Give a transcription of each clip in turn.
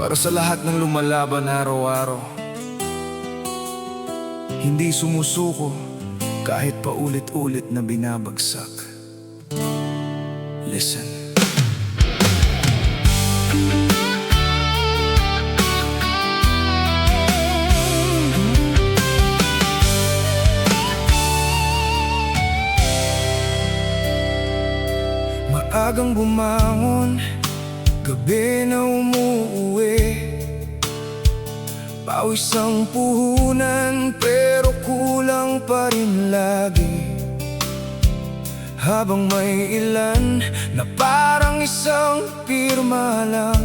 Para sa lahat ng lumalaban araw-araw, hindi sumusuko kahit paulit-ulit na binabagsak. Listen. Maagang bumangon, gabi na umuuwi, pawis ang puhunan pero kulang pa rin lagi. Habang may ilan na parang isang pirma lang,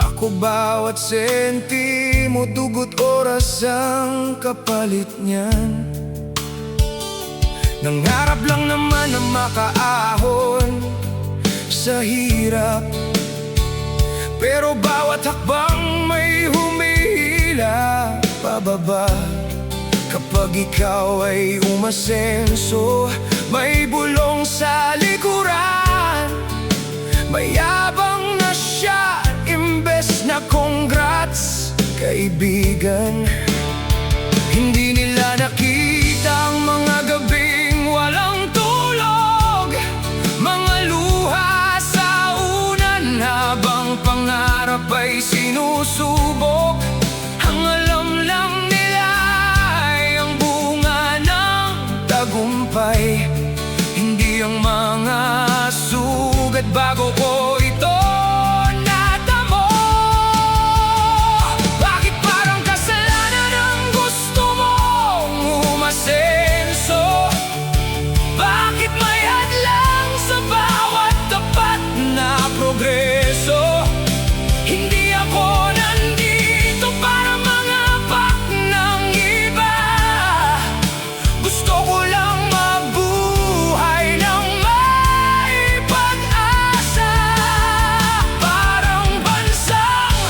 ako bawat sentimo, dugot, oras ang kapalit niyan. Nangarap lang naman na makaahon sa hirap, pero bawat hakbang may humihila pababa. Kapag ikaw ay umasenso, may bulong sa likuran, mayabang na siya imbes na congrats, kaibigan. Hindi nila nakita ang mga gabing walang tulog, mga luha sa unan habang pangarap ay sinusubok. Ang alam lang nila ay ang bunga ng tagumpay, hindi ang mga sugat. Bago ko ito natamo, bakit parang kasalanan ang gusto mong umasenso? Bakit may hadlang sa bawat tapat na progreso? Hindi ako nandito para mangapak ng iba, gusto ko lang mabuhay ng may pag-asa. Parang bansang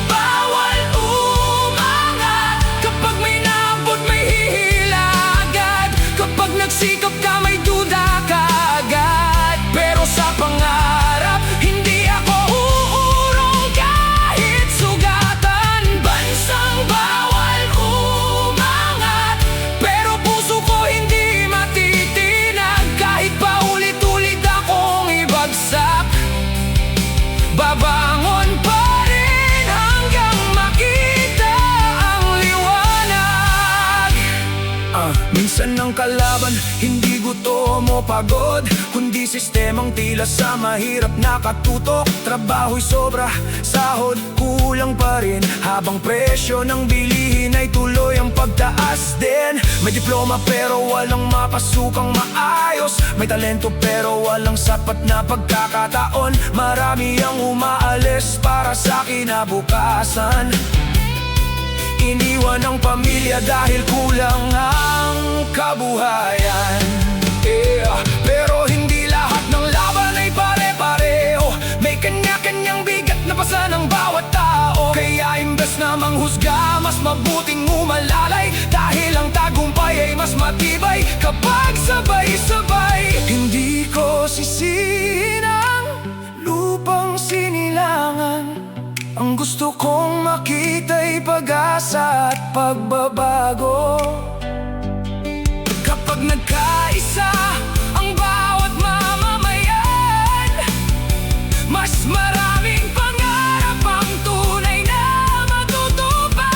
bawal umangat, kapag may naabot may hihila agad, kapag nagsikap ka may duda ka agad. Pero sa pangarap hindi ako uurong kahit sugatan. Bansang bawal umangat, pero puso ko hindi matitinag. Kahit paulit-ulit akong ibagsak, babangon pa rin hanggang makita ang liwanag. Minsan ang kalaban hindi gutom o pagod, kundi sistemang tila sa mahirap nakatutok. Trabaho'y sobra, sahod kulang pa rin, habang presyo ng bilihin ay tuloy ang pagtaas din. May diploma pero walang mapasukang maayos, may talento pero walang sapat na pagkakataon. Marami ang umaalis para sa kinabukasan, iniwan ang pamilya dahil kulang ang kabuhayan. Pero hindi lahat ng laban ay pare-pareho, may kanya-kanyang bigat na pasa ng bawat tao. Kaya imbes na manghusga, mas mabuting umalalay, dahil ang tagumpay ay mas matibay kapag sabay-sabay. Hindi ko sisihin ang lupang sinilangan, ang gusto kong makita'y pag-asa at pagbabago. Kapag nagkaisa ang bawat mamamayan, mas maraming pangarap ang tunay na matutupad.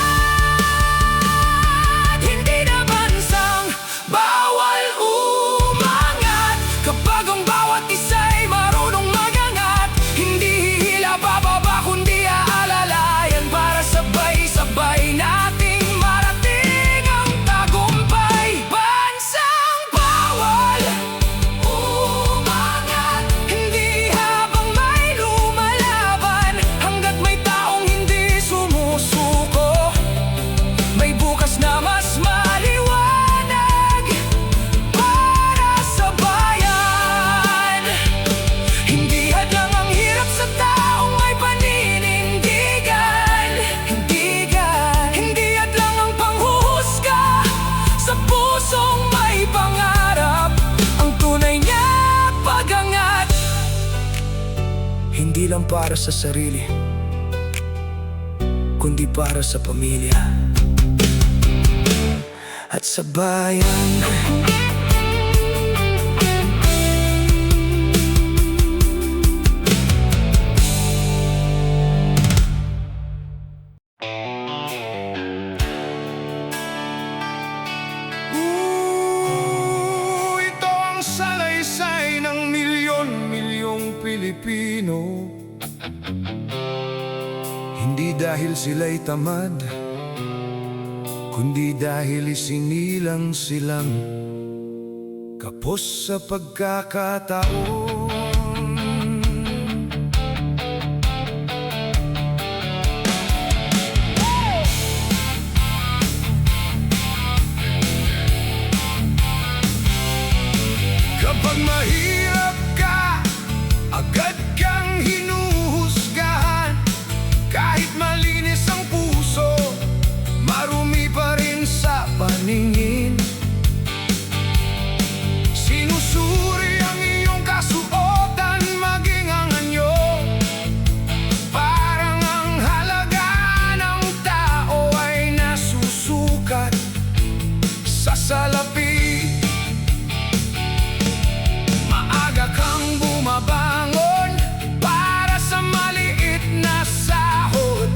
Hindi na bansang bawal umangat, kapag ang bawat isa'y marunong magangat. Hindi hihila bababa kundi aalalayan, para sabay-sabay nating marating ang tagumpay. Bansang bawal umangat, hindi habang may lumalaban, hanggat may taong hindi sumusuko, may bukas na mas maliwanag para sa bayan. Hindi hadlang ang hirap sa taong may paninindigan, hindi hadlang ang panghuhusga sa pusong may pangarap. Ang tunay niya pag-angat, hindi lang para sa sarili, kundi para sa pamilya at sa bayan. Ito ang salaysay ng milyon-milyong Pilipino. Hindi dahil sila'y tamad, kundi dahil isinilang silang kapos sa pagkakataon. Kapag mahirap ka, agad kang hinuhusgahan. Kahit malinis ang puso, marumi pa rin sa paningin. Sinusuri ang iyong kasuotan, maging ang anyo. Parang ang halaga ng tao ay nasusukat sa salapi. Maaga kang bumabangon para sa maliit na sahod.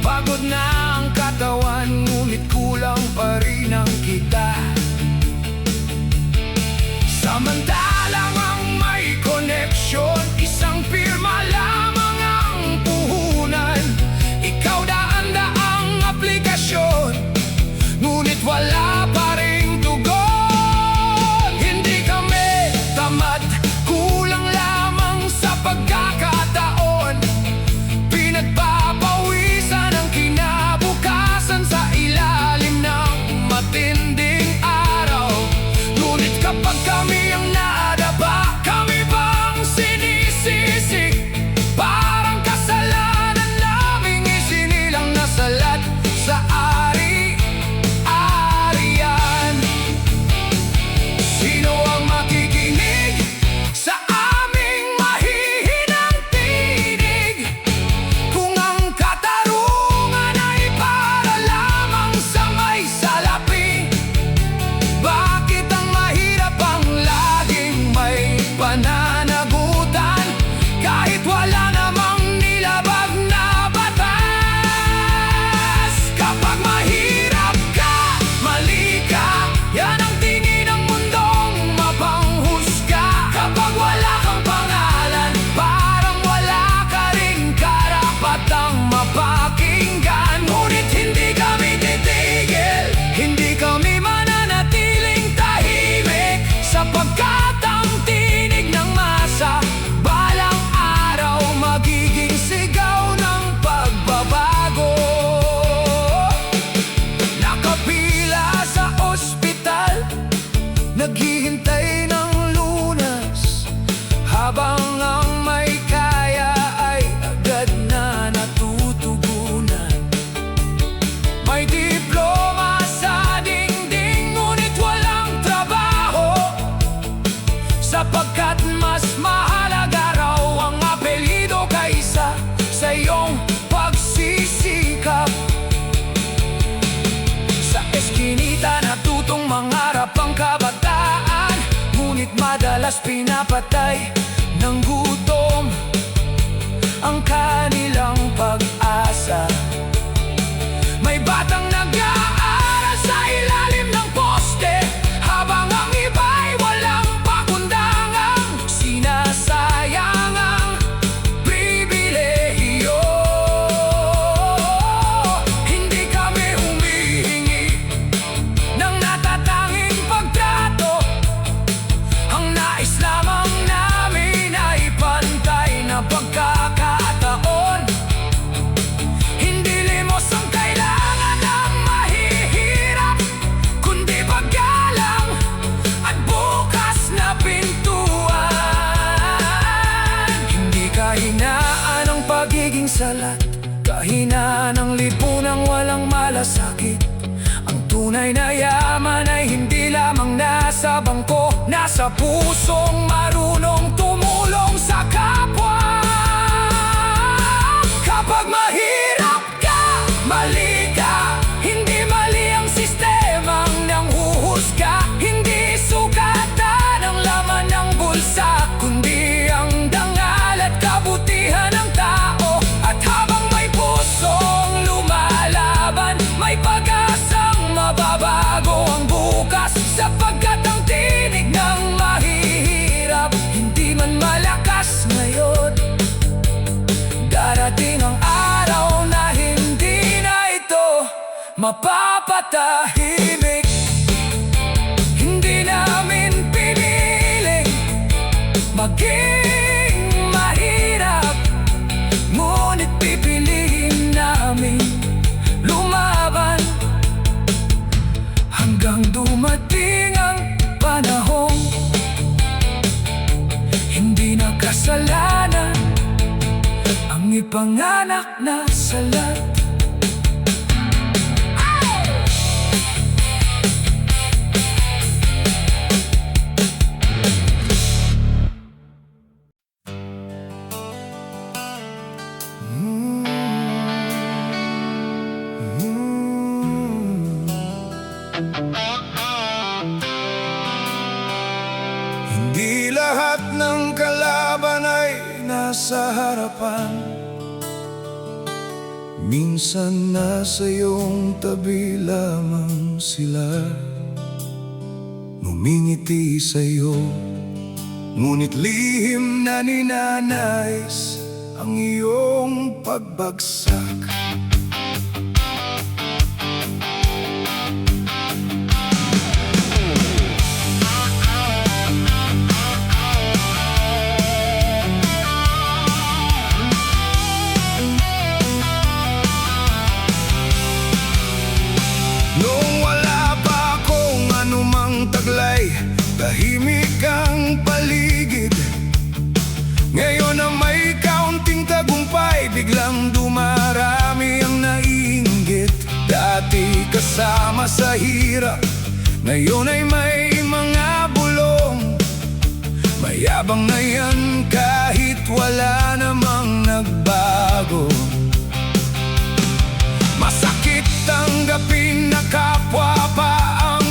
Pagod na ang katawan, ngunit kulang pa rin ang kita. Samantalang ang may koneksyon, isang pirma lamang ang puhunan. Ikaw daan-daang aplikasyon, ngunit wala pa ring tugon. Hindi kami tamad, kulang lamang sa pagkakataon. Pinagpapawisan ang kinabukasan sa ilalim ng matinding araw. Ngunit kapag kami ang nadapa, kami bang sinisisi? Parang kasalanan naming isinilang nasalat sa ari-arian. Sino ang makikinig sa aming mahihinang tinig? Kung ang katarungan ay para lamang sa may salapi, bakit ang mahirap ang laging may pananagutan? Kahit wala namang nilabag na batas. Kapag mahirap ka, mali ka, yan ang tingin ng mundong mapanghusga. Kapag wala kang pangalan, parang wala ka ring karapatang mapakinggan. Ngunit hindi kami titigil, hindi kami mananatiling tahimik, sapagkat ang tinig ng masa balang araw magiging sigaw ng pagbabago. Nakapila sa ospital, naghihintay ng lunas, habang ang may kaya ay agad na natutugunan. May diploma sa dingding, ngunit walang trabaho, sapagkat mas mahalaga raw ang apelyido kaysa sa iyong pagsisikap. Sa eskinita natutong mangarap ang kabataan, ngunit madalas pinapatay ng gutom ang kanilang pag-asa. May batang nag-aaral sa ilalim ng poste, habang ang iba'y walang pakundangang sinasayang ang pribilehiyo. Hindi kami humihingi ng natatanging pagtrato, ang nais lamang namin ay pantay na pagkakataon. Hindi limos ang kailangan ng mahihirap, kundi paggalang at bukas na pintuan. Hindi kahinaan ang pagiging salat, kahinaan ang lipunang walang malasakit. Ang tunay na yaman ay hindi lamang nasa bangko, nasa pusong marunong tumulong sa kapwa. Kapag mahirap ka, Mali ka, hindi mali ang sistemang nanghuhusga. Hindi sukatan ang laman ng bulsa, kundi ang dangal at kabutihan ng tao. At habang may pusong lumalaban, may pag-asang mababago ang bukas. Sapagkat ang tinig ng mahihirap, hindi man malakas ngayon, darating ang araw na hindi na ito mapapatahimik. Hindi namin piniling maging mahirap, ngunit pipiliin namin lumaban hanggang dumating ang panahong hindi na kasalanan ang ipanganak na salat. Hindi lahat ng kalaban ay nasa harapan. Minsan nasa iyong tabi lamang sila, ngumingiti sa'yo, ngunit lihim na ninanais ang iyong pagbagsak. Tahimik ang paligid, ngayon na may kaunting tagumpay, biglang dumarami ang naiinggit. Dati kasama sa hirap, ngayon ay may mga bulong. Mayabang na yan kahit wala namang nagbago. Masakit tanggapin na kapwa pa ang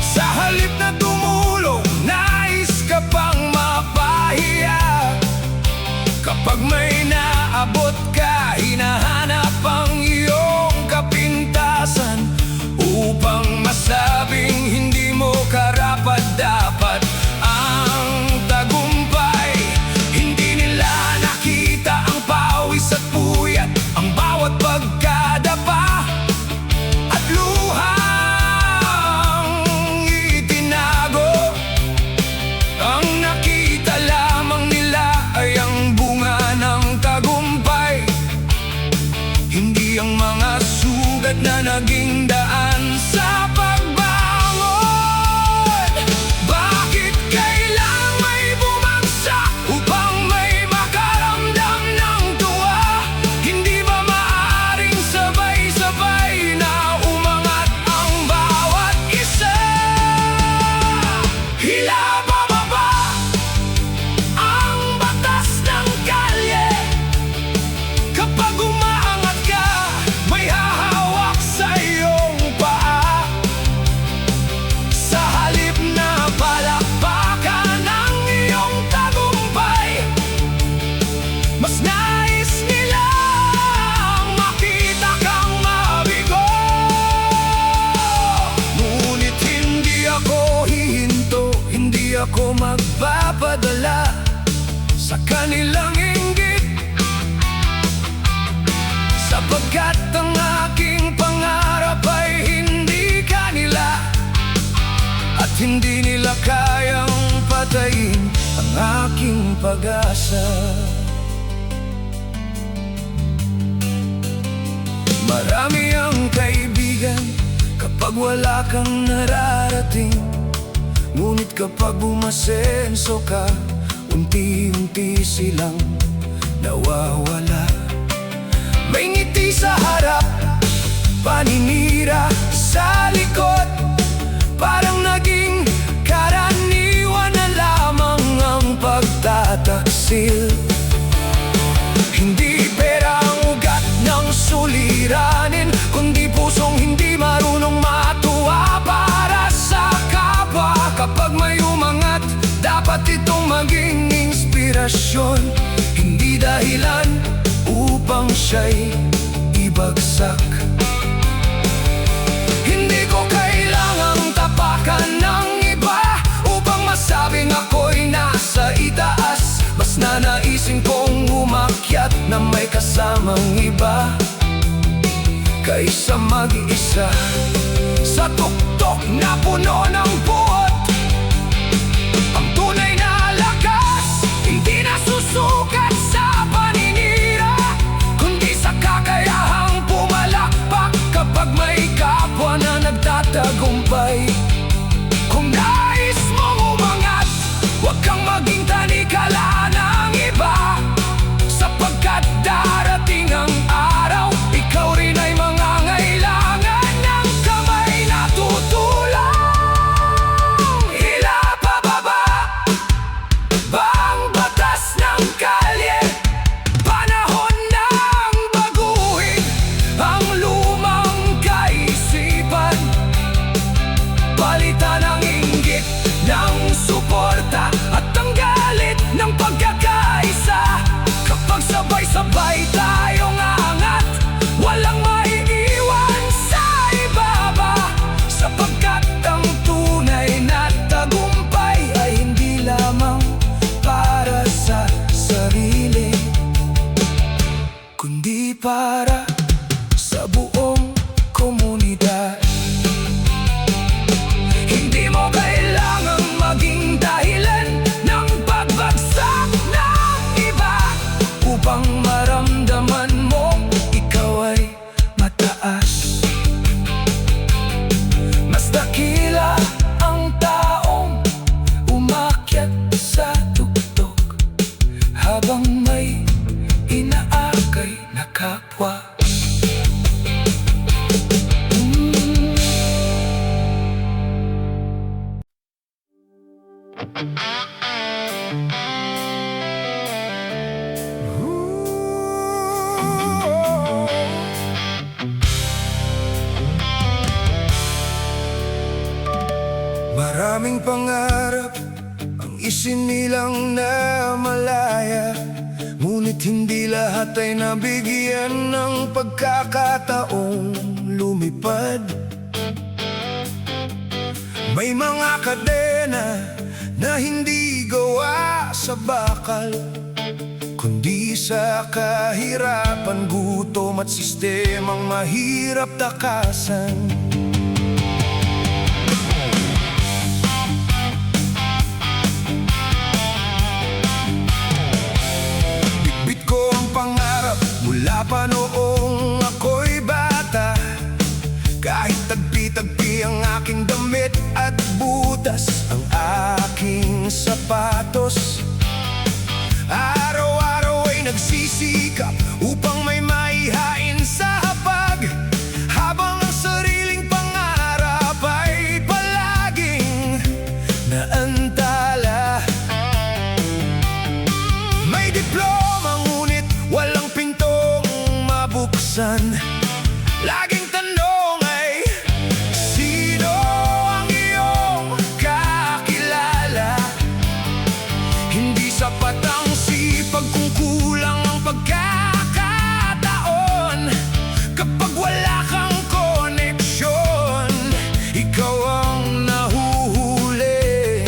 sa halip na tumulong, nais ka pang mapahiya. Kapag may naabot ka, hinahanap ang iyong kapintasan upang masabing hindi mo karapat-dapat ang tagumpay. Hindi nila nakita ang pawis at puyat, ang bawat pagkadapa at luha. Ang mga sugat na naging daan sa pagbangon. Bakit kailangang may bumagsak upang may makaramdam ng tuwa? Hindi ba maaaring sabay-sabay na umangat ang bawat isa? Hila bababa ang batas ng kalye. Kapag umaangat ka, may hahawak sa iyong paa. Sa halip na palakpakan ang iyong tagumpay, mas nais nilang makita kang mabigo. Ngunit hindi ako hihinto, hindi ako magpapadala sa kanilang inggit, sapagkat ang aking pangarap ay hindi kanila, at hindi nila kayang patayin ang aking pag-asa. Marami ang kaibigan kapag wala kang nararating, ngunit kapag umasenso ka, unti-unti silang nawawala. May ngiti sa harap, paninira sa likod, parang naging karaniwan na lamang ang pagtataksil. Hindi pera koneksyon, hindi dahilan upang siya'y ibagsak. Hindi ko kailangang tapakan ng iba upang masabing ako'y nasa itaas. Mas nanaisin kong umakyat na may kasamang iba kaysa mag-isa sa tuktok na puno ng buot. Ang tunay na lakas hindi nasusukat sa paninira, kundi sa kakayahang pumalakpak kapag may kapwa na nagtatagumpay. Kung nais mong umangat, huwag kang maging tanikala ng iba, sapagkat darating ang araw ikaw rin ay mangangailangan ng kamay na tutulong. Hila pababa ba ang batas ng kalye? Panahon ng baguhin ang lumang kaisipan, palitan ang inggit ng suporta at ang galit ng pagkakaisa. Kapag sabay-sabay tayong aangat, walang maiiwan sa ibaba, sapagkat ang tunay na tagumpay ay hindi lamang para sa sarili, kundi para sa buong komunidad. Hindi mo kailangang maging dahilan ng pagbagsak ng iba upang maramdaman mo ikaw ay mataas. Mas dakila ang taong umakyat sa tuktok habang may inaakay na kapwa. Maraming pangarap ang isinilang na malaya, ngunit hindi lahat ay nabigyan ng pagkakataong lumipad. May mga kadena na hindi gawa sa bakal, kundi sa kahirapan, gutom at sistemang mahirap takasan. Bitbit ko ang pangarap mula pa noong ako'y bata, kahit tagpi-tagpi ang aking damit at butas ang aking sapatos. Araw-araw ay nagsisikap upang may maihain sa hapag, habang ang sariling pangarap ay palaging naantala. May diploma ngunit walang pintong mabuksan. Laging tanong ay, sino ang iyong kakilala? Hindi sapat ang sipag kung kulang ang pagkakataon. Kapag wala kang koneksyon, ikaw ang nahuhuli.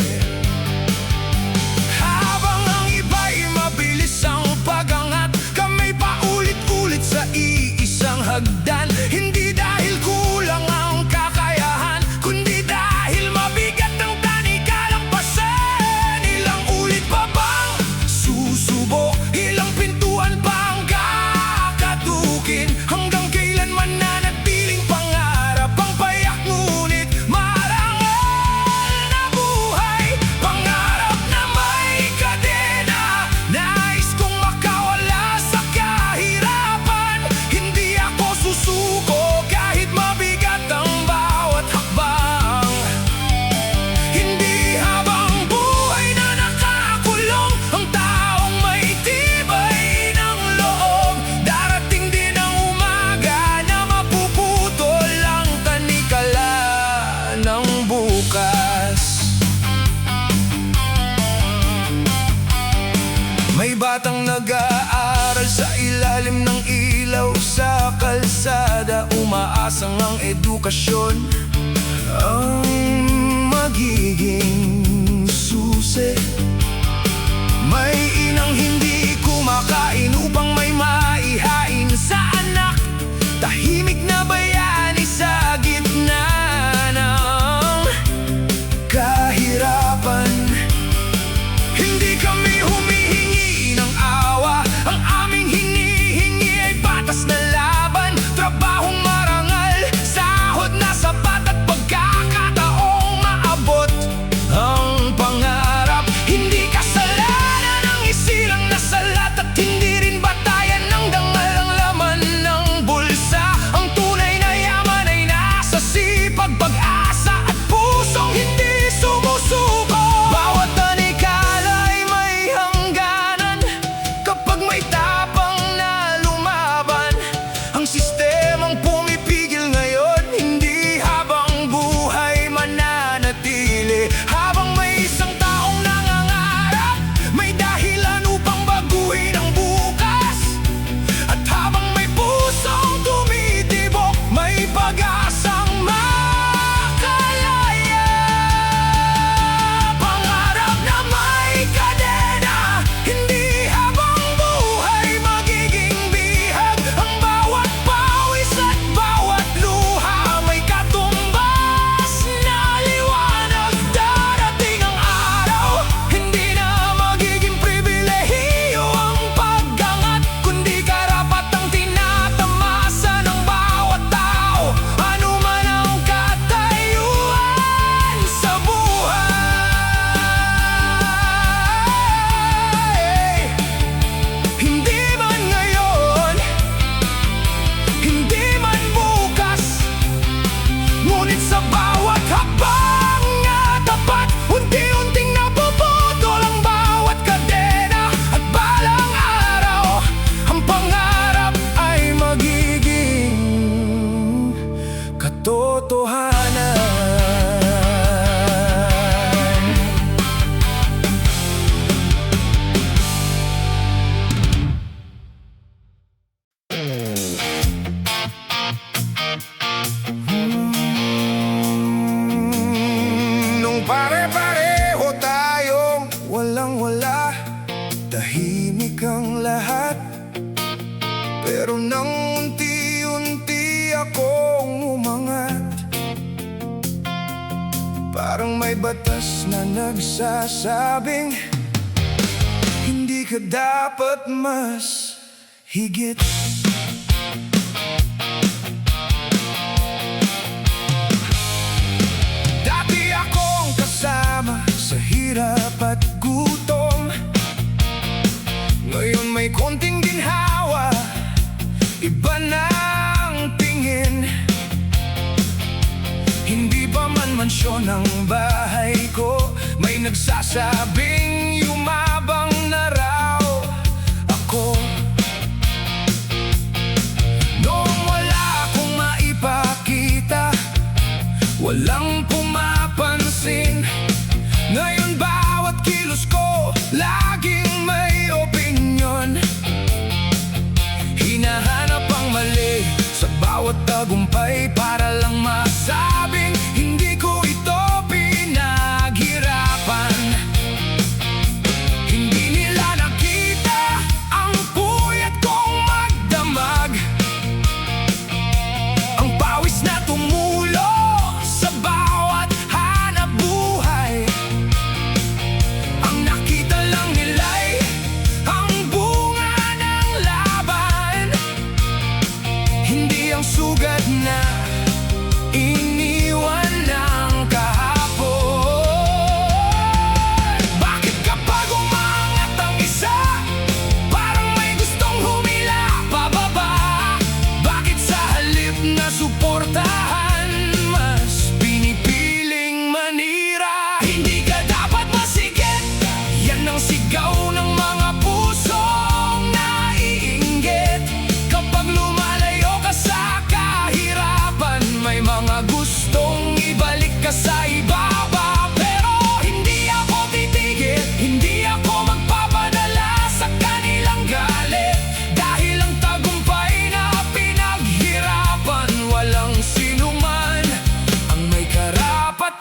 Habang ang iba'y mabilis ang pagangat, kami paulit-ulit sa iisang hagdan. Hindi dahil kulang ang kakayahan, kundi dahil mabigat ang tanikalang pasan. Ilang ulit pa bang susubok? Ilang pintuan pa ang kakatukin? Hanggang kailan mananatiling pangarap ang payak ngunit marangal na buhay? Pangarap na may kadena, nais kong makawala sa kahirapan. Hindi ako susuko kahit mabigat ang bawat hakbang. Hindi habang buhay na nakakulong ang taong may tibay ng loob. Darating din ang umaga na mapuputol ang tanikala ng bukas. May batang nag-aaral sa ilalim ng ilaw sa kalsada, umaasang ang edukasyon ang magiging susi. May inang hindi kumakain upang may maihain sa anak. Tahimik na bayani sa gitna ng kahirapan. Hindi kami humihingi ng awa, ang aming hinihingi ay patas na laban. Trabahong marangal, sahod na sapat at pagkakataong maabot ang pangarap. Hindi kasalanan ang isilang nasalat at hindi rin batayan ng dangal ang laman ng bulsa. Ang tunay na yaman ay nasa sipag, pag-asa at pusong hindi sumusuko. Bawat tanikala ay may hangganan kapag may tapang na lumaban. Ang sistemang pumipigil ngayon, hindi habang buhay mananatili. Habang may isang taong nangangarap, may dahilan upang baguhin ang bukas. At habang may pusong tumitibok, may pag-asang makalaya. Pangarap na may kadena, hindi habang buhay magiging bihag. Ang bawat pawis at bawat luha may katumbas na liwanag. Darating ang araw, hindi na magiging pribilehiyo ang pag-angat, kundi karapatang tinatamasa ng bawat tao. Ano man ang katayuan sa buhay. Hindi man ngayon, hindi man bukas, ngunit sa bawat hakbang na tapat, unti-unting napuputol ang bawat kadena. At balang araw, ang pangarap ay magiging katotohanan. Nung pare-pareho tayong walang-wala, tahimik ang lahat. Pero nang unti-unti akong umangat, parang may batas na nagsasabing hindi ka dapat mas higit. Dati akong kasama sa hirap at gutom, ngayon may konting ginhawa, iba na ang tingin. Hindi pa man mansyon ang bahay ko, may nagsasabing yumabang na raw ako. Noong wala akong maipakita, walang pumapansin. Ngayon bawat kilos ko, laging may opinyon. Hinahanap ang mali sa bawat tagumpay para lang masabing hindi ko ito pinaghirapan. Hindi nila nakita ang puyat kong magdamag, ang pawis na tumulo sa bawat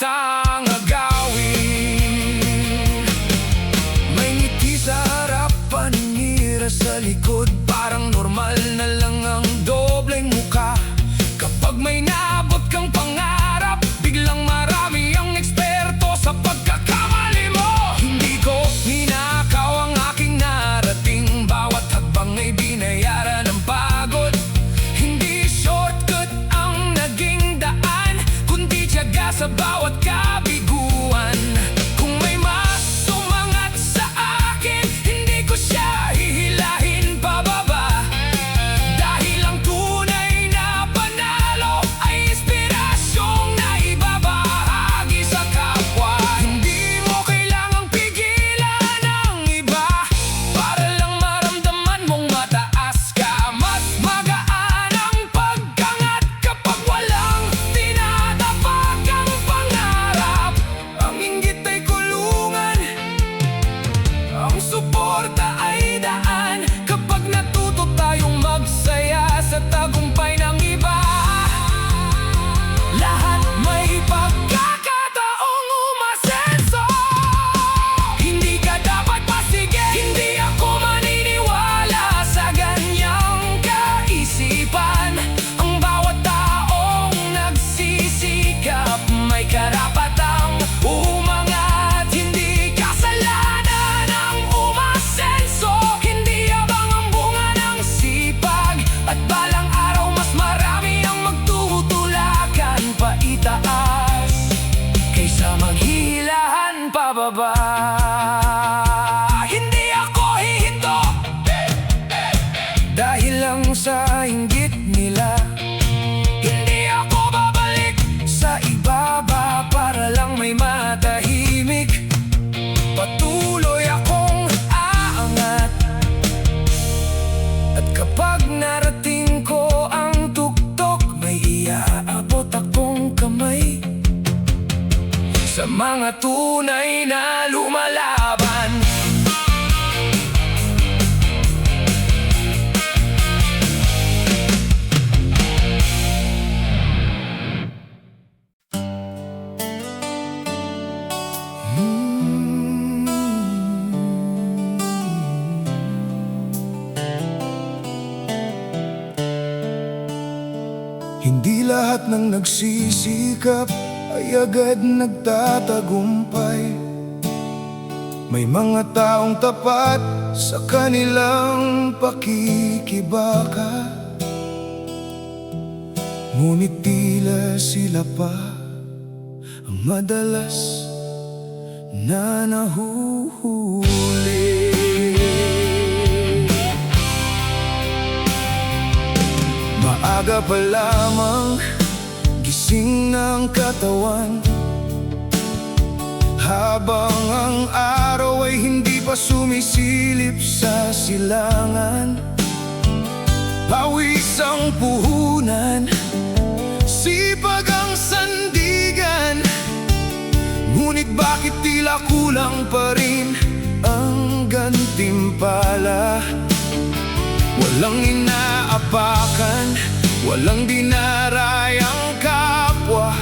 batang agawin. May ngiti sa harap, paninira sa likod, parang normal na lang ang dobleng muka. Kapag may naabot kang pangarap, biglang marami ang eksperto sa pagkakamali mo. Hindi ko ninakaw ang aking narating, bawat hakbang ay binayaran ng pagod. Hindi shortcut ang naging daan, kundi tiyaga sa bawat kabiguan. Kung may mas umangat sa akin, hindi ko siya hihilahin pababa. Dahil ang tunay na panalo ay inspirasyong naibabahagi sa kapwa. Hindi mo kailangang pigilan ang iba para lang maramdaman mong mataas ka. Mas magaan ang pagkangat kapag walang tinatapakang pangarap. Ang inggit ay kulungan, ang suporta ay daan. Kapag natuto tayong magsaya sa tagumpay ng iba, lahat may pagkakataong umasenso. Hindi ka dapat masigit, hindi ako maniniwala sa ganyang kaisipan. Ang bawat taong nagsisikap may karapatang umangat. Hindi kasalanan ang umasenso, hindi abang ang bunga ng sipag. At balang araw mas marami ang magtutulakan pa itaas kaysa maghihilahan pababa. Hindi ako hihinto dahil lang sa inggit nila. Hindi ako babalik sa ibaba para lang may matahimik. Patuloy akong aangat, at kapag narating ko ang tuktok, may iaabot akong kamay sa mga tunay na lumalaban. Hindi lahat ng nagsisikap ay agad nagtatagumpay. May mga taong tapat sa kanilang pakikibaka, ngunit tila sila pa ang madalas na nahuhuli. Maaga pa lamang gising ng katawan, habang ang araw ay hindi pa sumisilip sa silangan. Pawis ang puhunan, sipag ang sandigan, ngunit bakit tila kulang pa rin ang gantimpala? Walang inaapakan, walang dinarayang kapwa,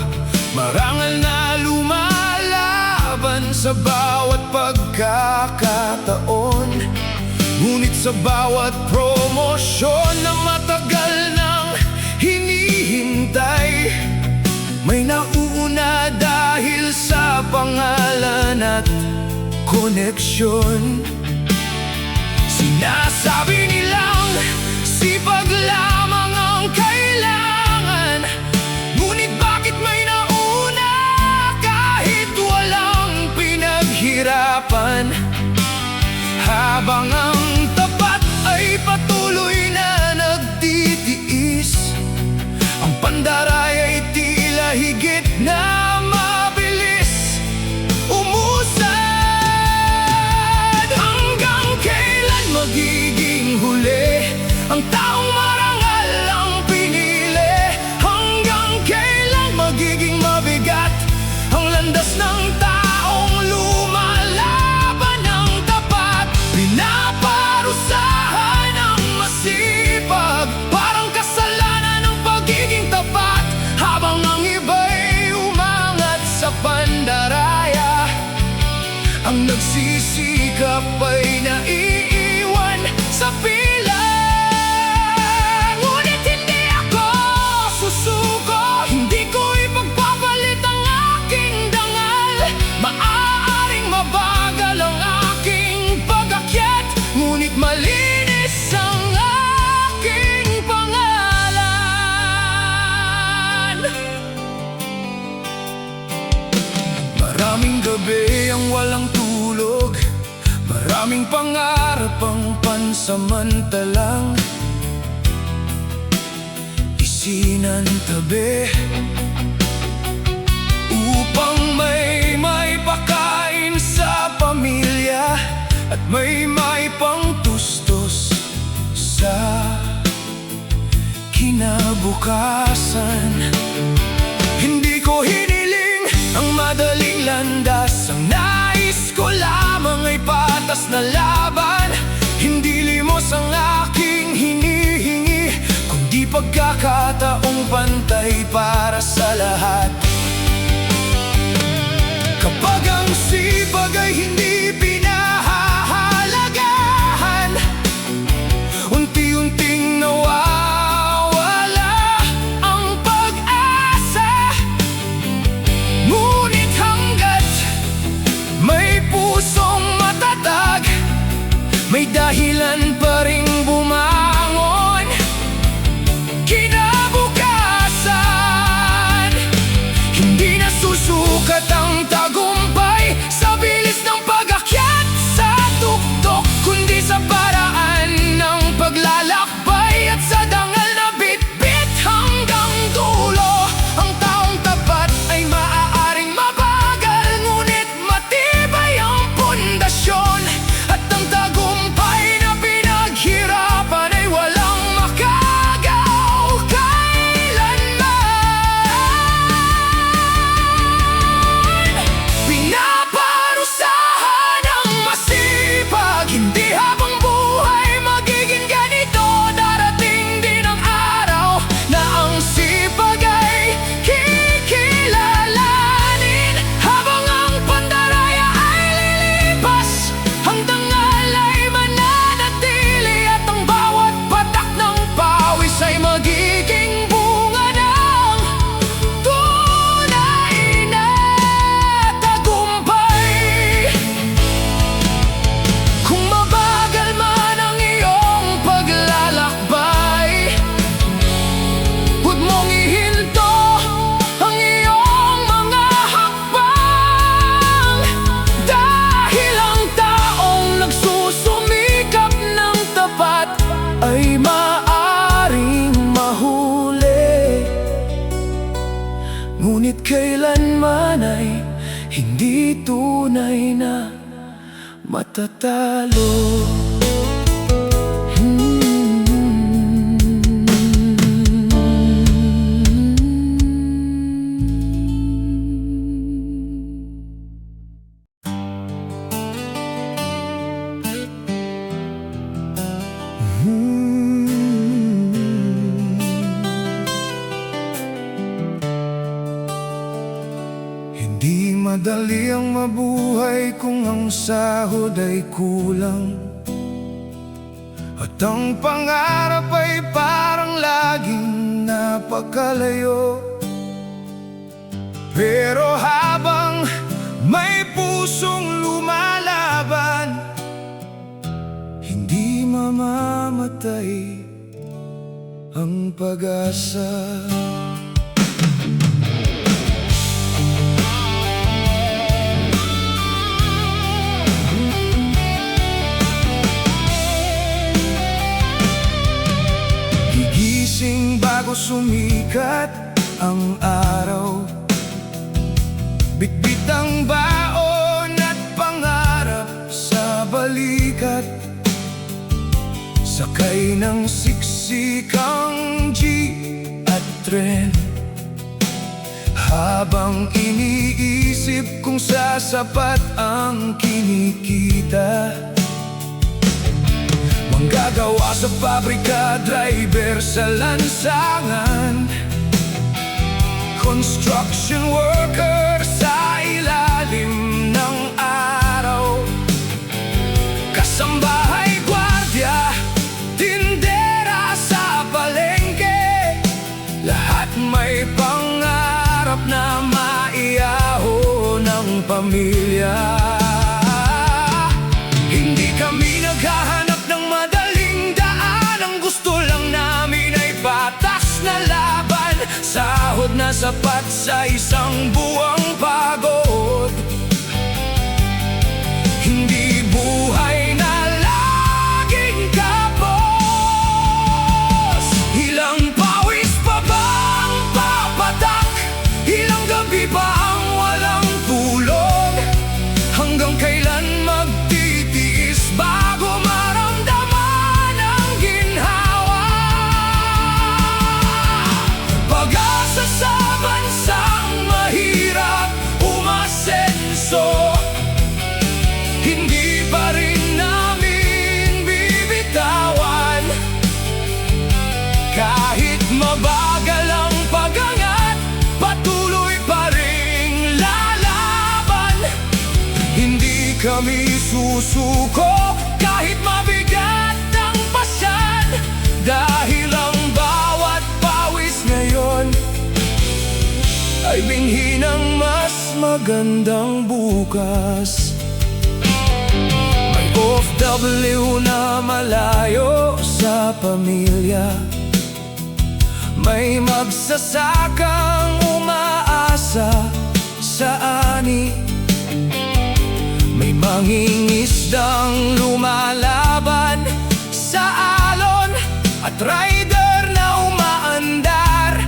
marangal na lumalaban sa bawat pagkakataon. Ngunit sa bawat promosyon na matagal nang hinihintay, may nauuna dahil sa pangalan at koneksyon. Sinasabi nilang sipag lamang ang kailangan, ngunit bakit may nauna kahit walang pinaghirapan? Habang ang tapat ay patuloy na nagtitiis, ang pandaray ay tila higit na mabilis umusad. Hanggang kailan magiging huli ang taong marangal ang pinili? Hanggang kailan magiging mabigat ang landas ng taong lumalaban ng tapat? Pinaparusahan ang masipag, parang kasalanan ng pagiging tapat, habang ang iba'y umangat sa apa'y naiiwan sa pila. Ngunit hindi ako susuko, hindi ko ipagpapalit ang aking dangal. Maaaring mabagal ang aking pag-akyat, ngunit malinis ang aking pangalan. Maraming gabi ang walang tulog, maraming pangarap ang pansamantalang isinantabi upang may pakain sa pamilya at may pangtustos sa kinabukasan. Hindi ko hiniling ang madaling landas, ang nais ko lamang ay patas na laban. Hindi limos ang aking hinihingi, kundi pagkakataong pantay para sa lahat. Kapag ang sipag ay hindi pinahahalagahan, unti-unting nawawala ang pag-asa. Ngunit hanggat may pusong matatag, may dahilan pa ring bumangon kinabukasan. Hindi na susukat ang tagumpay sa bilis ng pag-akyat sa tuktok, kundi sa paraan ng paglalakbay at sa dangal na bitbit hanggang dulo. Ang taong tapat ay maaaring mabagal, ngunit matibay ang pundasyon, at ang tagumpay na pinaghirapan ay walang makagaw kailanman. Pinaparusahan ang masipag, hindi habang buhay magiging ganito. Darating din ang araw na ang sipag ay kikilalanin, habang ang pandaraya ay lilipas. Ang dangal ay mananatili, at ang bawat patak ng pawis ay magiging bunga ng tunay na tagumpay. Kung mabagal man ang iyong paglalakbay, huwag mong ihinto ang iyong mga hakbang, dahil ang taong nagsusumikap ng tapat ay maaring mahuli, ngunit kailanman ay hindi tunay na matatalo. Hindi madali ang mabuhay kung ang sahod ay kulang, at ang pangarap ay parang laging napakalayo. Pero habang may pusong lumalaban, hindi mamamatay ang pag-asa. Gigising bago sumikat ang araw, bitbit ang baon at pangarap sa balikat, sakay ng siksikang jeep at tren, habang iniisip kung sasapat ang kinikita. Manggagawa sa pabrika, driver sa lansangan, construction worker sa ilalim ng araw. pamilya. Hindi kami naghahanap ng madaling daan. Ang gusto lang namin ay patas na laban. Sahod na sapat sa isang buwang pagod. Hindi buhay na laging kapos. Ilang pawis pa bang papatak? Ilang gabi pa ang walang tulog? Hanggang kailan magtitiis bago maramdaman ang ginhawa? Pag-asa sa bansang mahirap umasenso, hindi pa rin namin bibitawan. Kahit mabagal ang pag-angat, patuloy pa ring lalaban. Hindi kami susuko kahit mabigat ang pasyan. Dahil ang bawat pawis ngayon ay binhi ng mas magandang bukas. May OFW na malayo sa pamilya, may magsasakang umaasa sa ani, may mangingisdang lumalaban sa alon, at rider na umaandar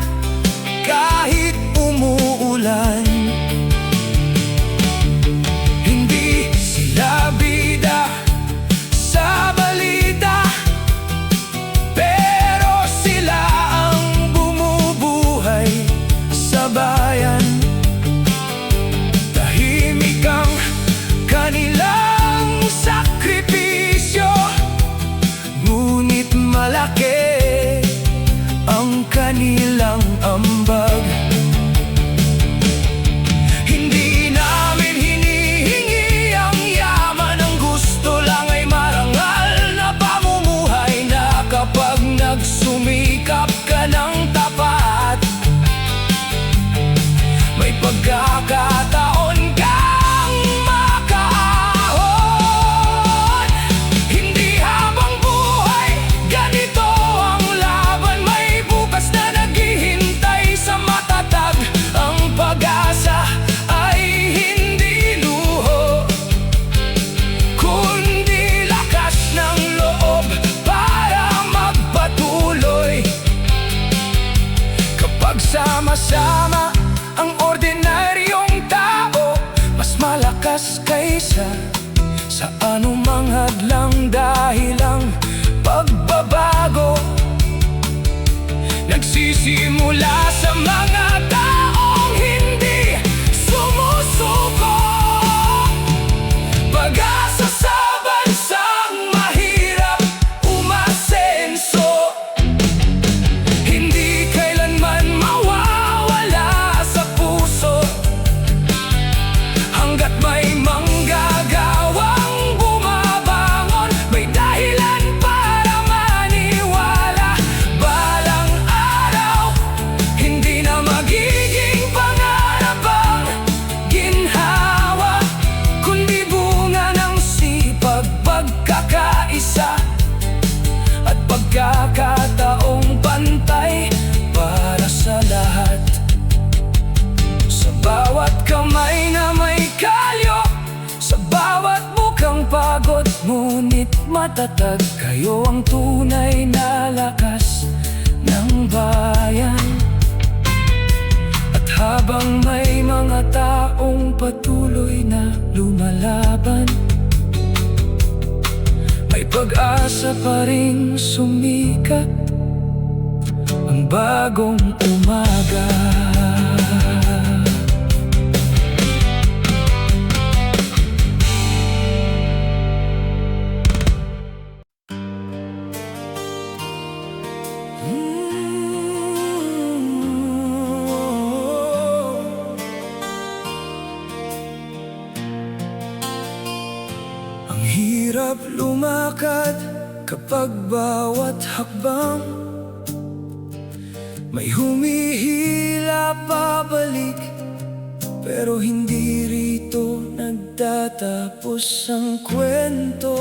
kahit umuulan. Hindi sila bida sa balita, pero sila ang bumubuhay sa bayan. Tahimik ang kanilang sakripisyo, ngunit malaki ang kanilang ambag. Hindi namin hinihingi ang yaman, ang gusto lang ay marangal na pamumuhay, na kapag nagsumikap ka ng tapat, may pagkakataon kang makaahon. Hindi habang buhay ganito ang laban, may bukas na naghihintay sa matatag. Ang pag-asa ay hindi luho, kundi lakas ng loob para magpatuloy. Kapag sama-sama ang ordinaryong tao, mas malakas kaysa sa anumang hadlang. Dahil ang pagbabago nagsisimula sa mga taong hindi sumusuko. Pag-asa sa bansang mahirap umasenso, hindi kailanman mawawala sa puso. Hanggat may manggagawang bumabangon, may dahilan para maniwala. Balang araw, hindi na magiging pangarap ang ginhawa, kundi bunga ng sipag, pagkakaisa at pagkakataong pantay para sa lahat. Sa bawat kamay na may kalyo, sa bawat bukang pagod ngunit matatag, kayo ang tunay na lakas ng bayan. At habang may mga taong patuloy na lumalaban, may pag-asa pa ring sumikat ang bagong umaga. Ang hirap lumakad kapag bawat hakbang may humihila pabalik, pero hindi rito natatapos ang kwento.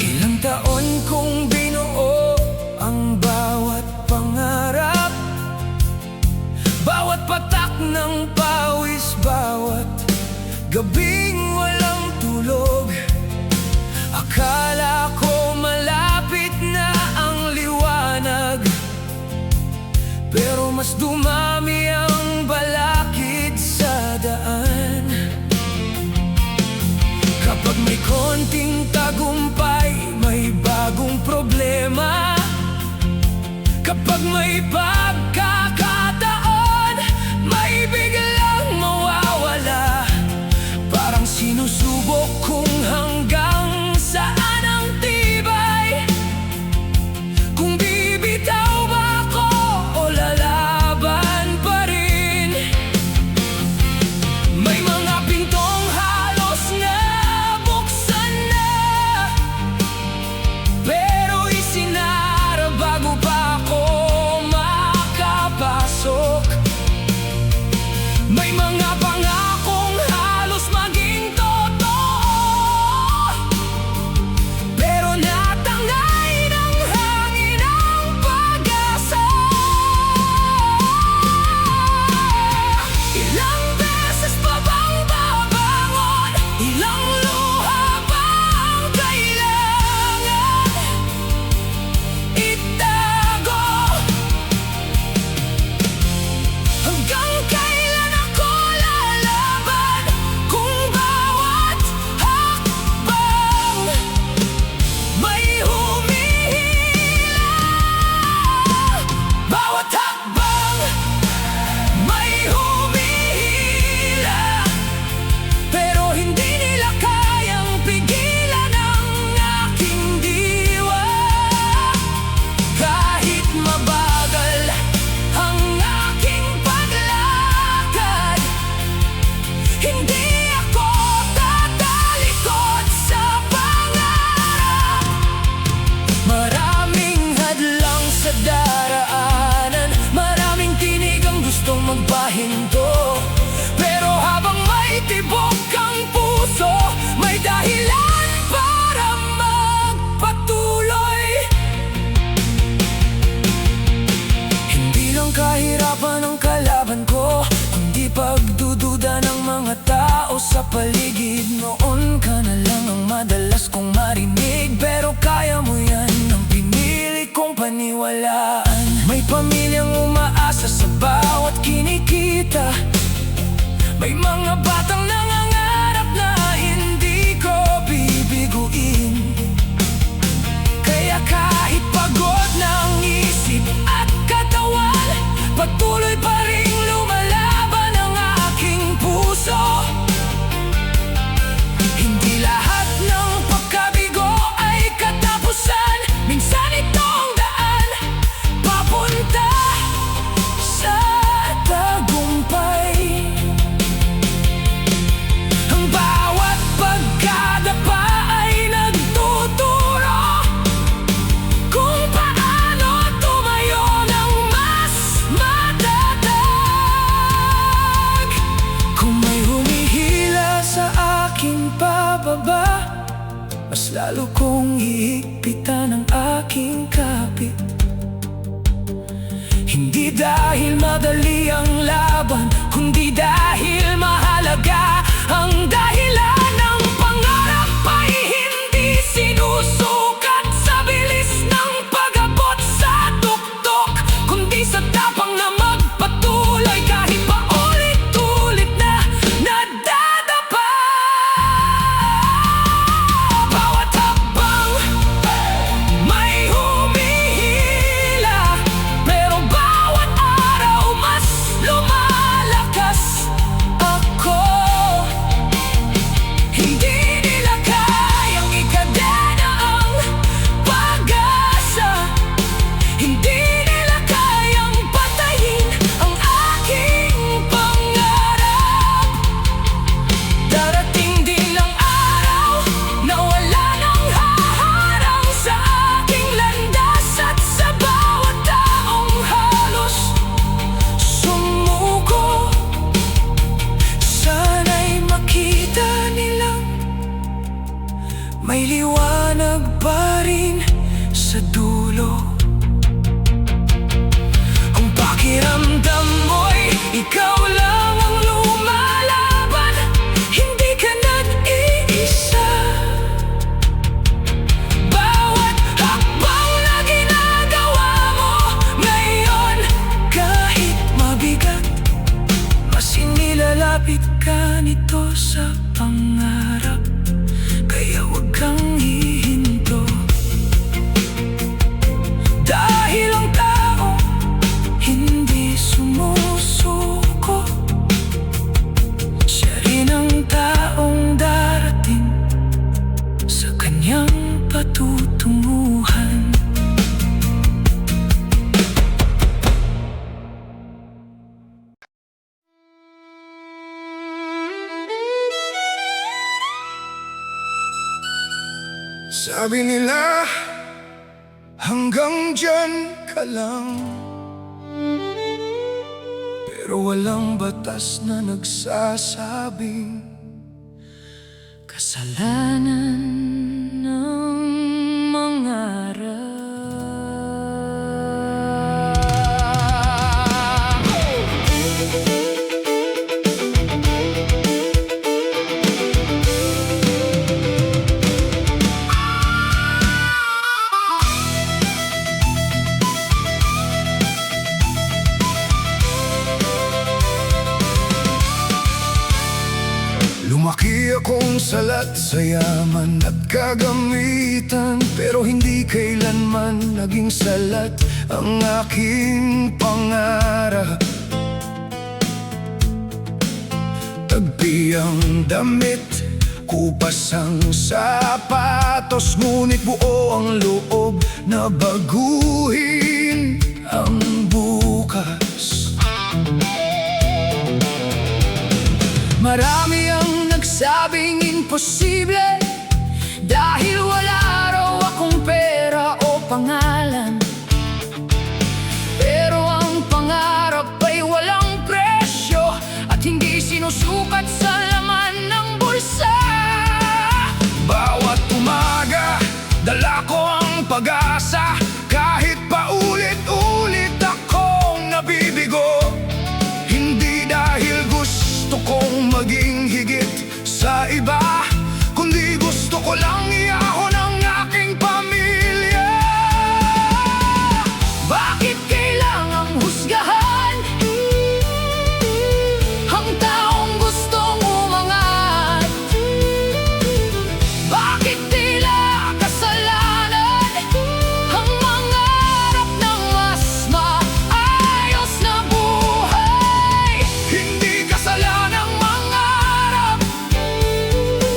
Ilang taon kong binuo ang bawat pangarap, bawat patak ng pawis, bawat gabing walang tulog. Akala ko malapit na ang liwanag, pero mas dumami ang balakid sa daan. Kapag may konting tagumpay, may bagong problema. Kapag may pagkakataon, may biglang mawawala. Parang sinusubok kung hanggang saan ang tibay, kung bibitaw ba ako o lalaban pa rin. May mga pintong halos nabuksan na, pero isinara bago pa ako makapasok. May mga pangakong halos maging totoo, pero natangay ng hangin ang pag-asa. Ilang beses pa bang babangon? Ilang luha ba ang kailangan itago? Hanggang kailan ako lalaban kung bawat hakbang may humihila? Bawat hakbang may humihila, pero hindi nila kayang pigilan ang aking diwa. Kahit mabagal ang aking paglakad, hindi ako tatalikod sa pangarap. Maraming hadlang sa daraanan, maraming tinig ang gustong magpahinto, pero habang may tibok ang puso, may dahilan para magpatuloy. Hindi lang kahirapan ang kalaban ko, kundi pagdududa ng mga tao sa paligid. Noon ka na lang ang madalas kong marinig, pero kaya mo yan ang pinili kong paniwalaan. May pamilyang umaasa sa bawat kinikita, may mga batang nangangarap na hindi ko bibiguin. Kaya kahit pagod na ang isip at katawan, patuloy pa ring lumalaban ang aking puso. Hindi lahat ng pagkabigo ay katapusan, minsan ito ang daan papunta sa tagumpay. Ang bawat pagkadapa ay nagtuturo kung paano tumayo ng mas matatag. Kung may humihila sa aking pababa, mas lalo kong hihigpitan ang aking kapit. Hindi dahil madali ang laban, kundi dahil mahalaga ang dahilan. Ng pangarap ay hindi sinusukat sa bilis ng pag-abot sa tuktok, kundi sa tapang na magpatuloy kahit pa ulit-ulit na nadadapa. Bawat hakbang may humihila, pero bawat araw mas Sasabit ka nito sa pangarap, kaya huwag kang hihinto. Dahil ang tao hindi sumusuko, siya rin ang taong darating sa kanyang patutunguhan. Sabi nila, hanggang dyan ka lang, pero walang batas na nagsasabing kasalanan ng mangarap. Lumaki akong salat sa yaman at kagamitan, pero hindi kailanman naging salat ang aking pangarap. Tagpi ang damit, kupas ang sapatos, ngunit buo ang loob na baguhin ang bukas. Marami ang nagsabing imposible, dahil wala raw akong pera o pangalan. Pero ang pangarap ay walang presyo at hindi sinusukat sa laman ng bulsa. Bawat umaga, dala ko ang pag-asa, kahit paulit-ulit akong nabibigo. Hindi dahil gusto kong maging higit sa iba, kundi gusto ko lang iahon ang aking pamilya. Bakit kailangang husgahan ang taong gustong umangat? Bakit tila kasalanan ang mangarap ng mas maayos na buhay? Hindi kasalanang mangarap,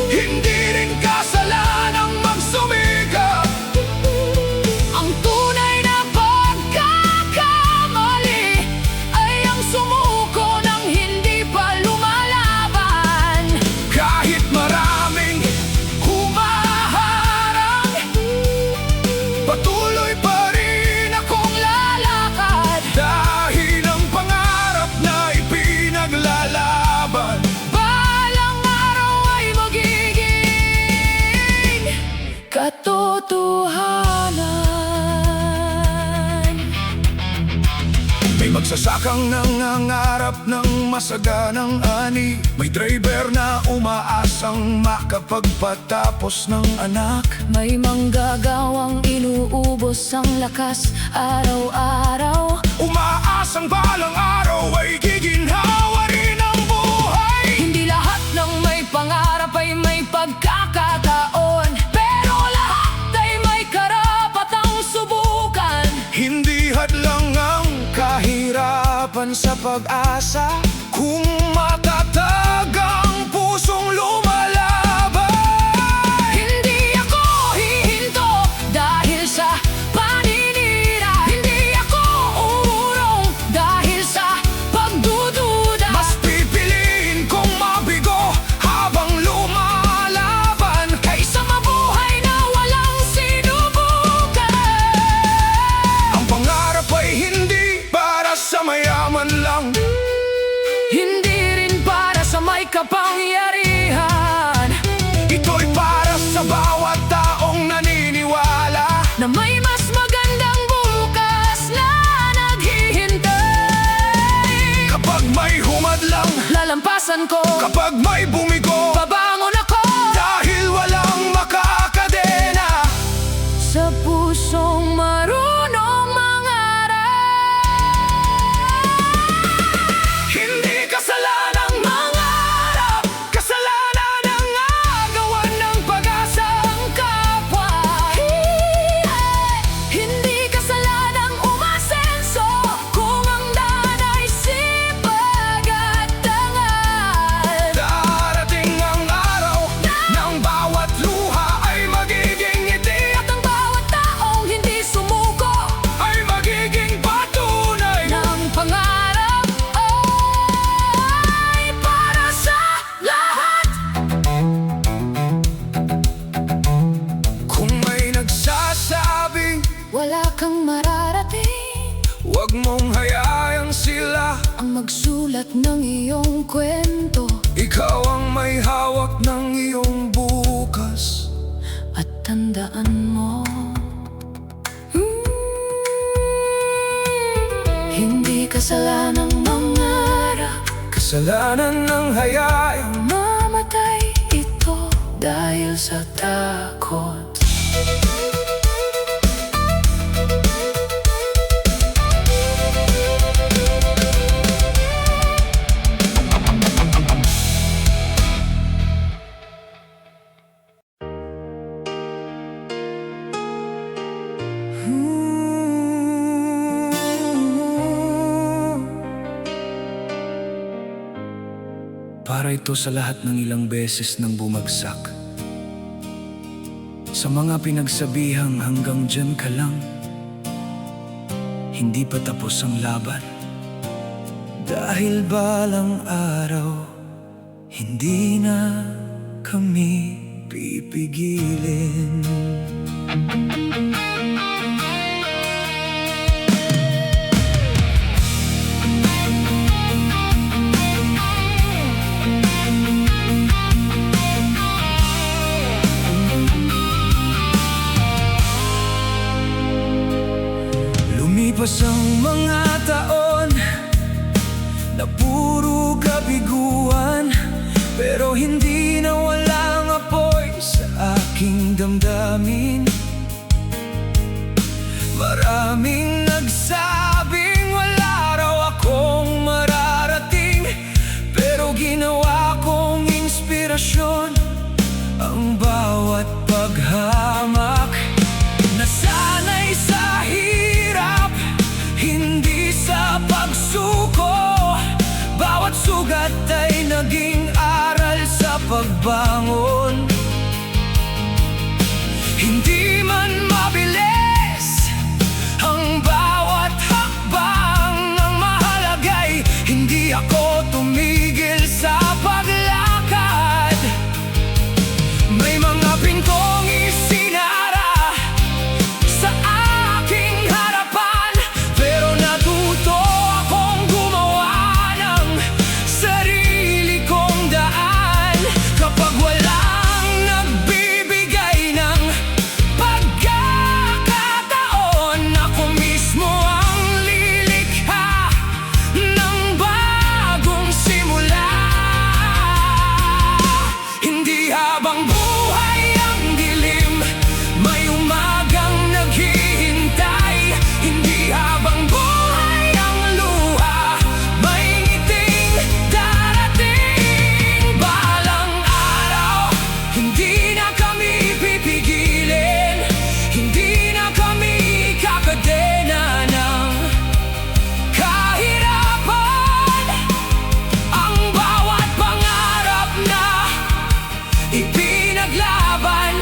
hindi rin kasalanang magsumikap. Ang tunay na pagkakamali ay ang sumuko nang hindi pa lumalaban. Kahit maraming humaharang, patuloy pa rin akong lalakad. Dahil ang pangarap na ipinaglalaban, balang araw ay magiging katotohanan. May magsasakang nangangarap ng masaganang ani, may driver na umaasang makapagpatapos ng anak. May manggagawang inuubos ang lakas araw-araw, umaasang balang araw ay giginhawa rin ang buhay. Hindi lahat ng may pangarap ay may pagkakataon, pero lahat ay may karapatang subukan. Hindi hadlang ang kahirapan sa pag-asa, kung matatag ang pusong lumalaban. Hindi ako hihinto dahil sa paninira, hindi ako uurong dahil sa pagdududa. Mas pipiliin kong mabigo habang lumalaban, kaysa mabuhay na walang sinubukan. Ang pangarap ay hindi para sa mayaman lang, hindi rin para sa may kapangyarihan. Ito'y para sa bawat taong naniniwala na may mas magandang bukas na naghihintay. Kapag may humadlang, lalampasan ko. Kapag may bumigo, babangon ako. Dahil walang makakadena sa pusong marunong mangarap. Hindi kasalanang mangarap, magsulat ng iyong kwento, Ikaw ang may hawak ng iyong bukas. at tandaan mo, hindi kasalanan ng mangarap, Kasalanan ng hayaang mamatay ito dahil sa takot. Para ito sa lahat ng ilang beses nang bumagsak, sa mga pinagsabihang hanggang dyan ka lang, hindi pa tapos ang laban. Dahil balang araw, hindi na kami pipigilin. Lumipas ang mga taon na puro kabiguan, pero hindi na walang apoy sa aking damdamin. Maraming nagsabing wala raw akong mararating, pero ginawa kong inspirasyon ang bawat paghamak. Nasanay sa hirap, hindi sa pagsuko. Bawat sugat ay naging aral sa pagbangon. Hindi man mabilis ang bawat hakbang, ang mahalaga'y hindi ako tumigil sa paglakad. May mga pintong isinara sa aking harapan, pero natuto akong gumawa ng sarili kong daan. Kapag walang nagbibigay ng pagkakataon, ako mismo ang lilikha ng bagong simula. Hindi habang buhay ang dilim, may umagang naghihintay. Hindi habang buhay ang luha, may ngiting darating. Balang araw, hindi na kami pipigilin, hindi na kami kakadena ng kahirapan. Ang bawat pangarap na ipinaglaban,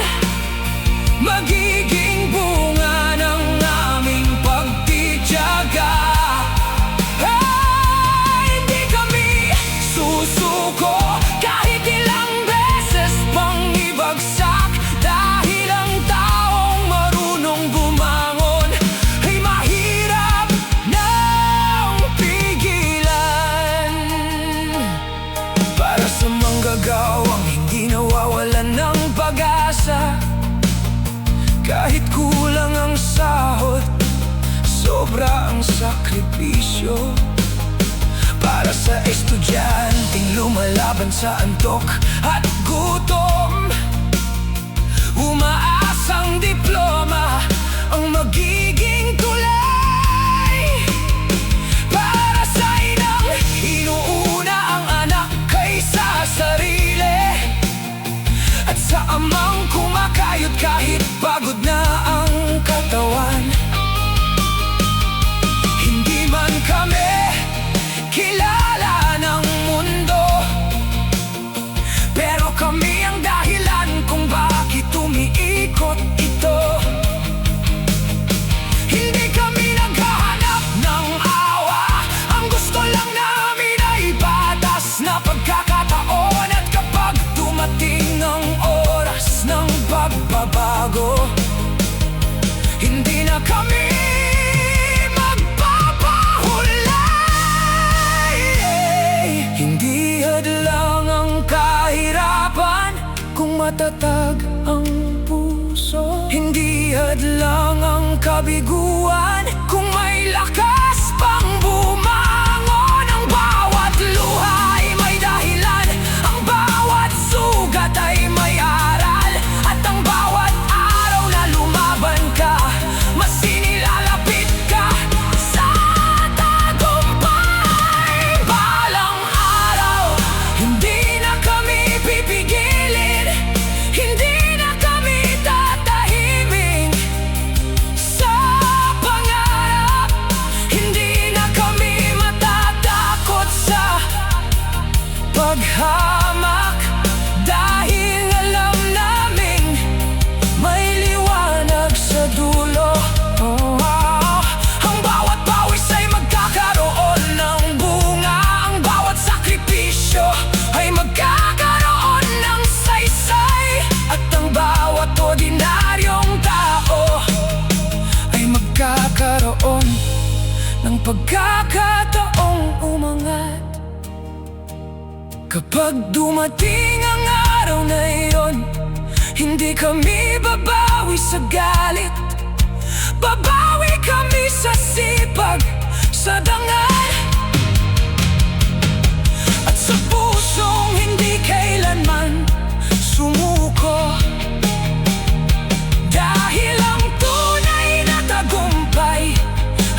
magiging bunga ng aming pagtitiyaga. Hindi kami susuko kahit ilang beses pang ibagsak, dahil ang taong marunong bumangon ay mahirap nang pigilan. Para sa manggagawang hindi nawawalan ng pag-asa, kahit kulang ang sahod, sobra ang sakripisyo. Para sa estudyanteng lumalaban sa antok at gutom, umaasang diploma ang magiging tulay. Para sa inang inuuna ang anak kaysa sarili, at sa amang kumakayod kahit pagod na ang katawan. Hindi man kami kilala ng mundo, pero matatag ang puso. Hindi hadlang ang kabiguan kung may lakas pang bumangon. Ang bawat luha ay may dahilan, ang bawat sugat ay may aral, at ang bawat araw na lumaban ka, mas inilalapit ka sa tagumpay. Balang araw, hindi na kami pipigilin, hindi na kami tatahimik sa pangarap, hindi na kami matatakot sa paghamak, dahil alam naming may liwanag sa dulo. Ang bawat pawis ay magkakaroon ng bunga, ang bawat sakripisyo ay magkakaroon ng saysay, at ang bawat ordinaryong tao ay magkakaroon ng pagkakataong umangat. Kapag dumating ang araw na iyon, hindi kami babawi sa galit, babawi kami sa sipag, sa dangal, at sa pusong hindi kailanman sumuko. Dahil ang tunay na tagumpay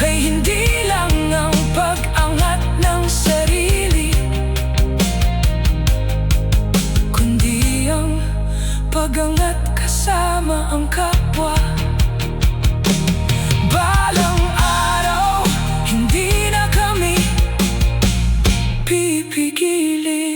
ay hindi lang ang pag-angat ng sarili, kundi ang pag-angat kasama ang kapwa. Balang araw, hindi na kami pipigilin.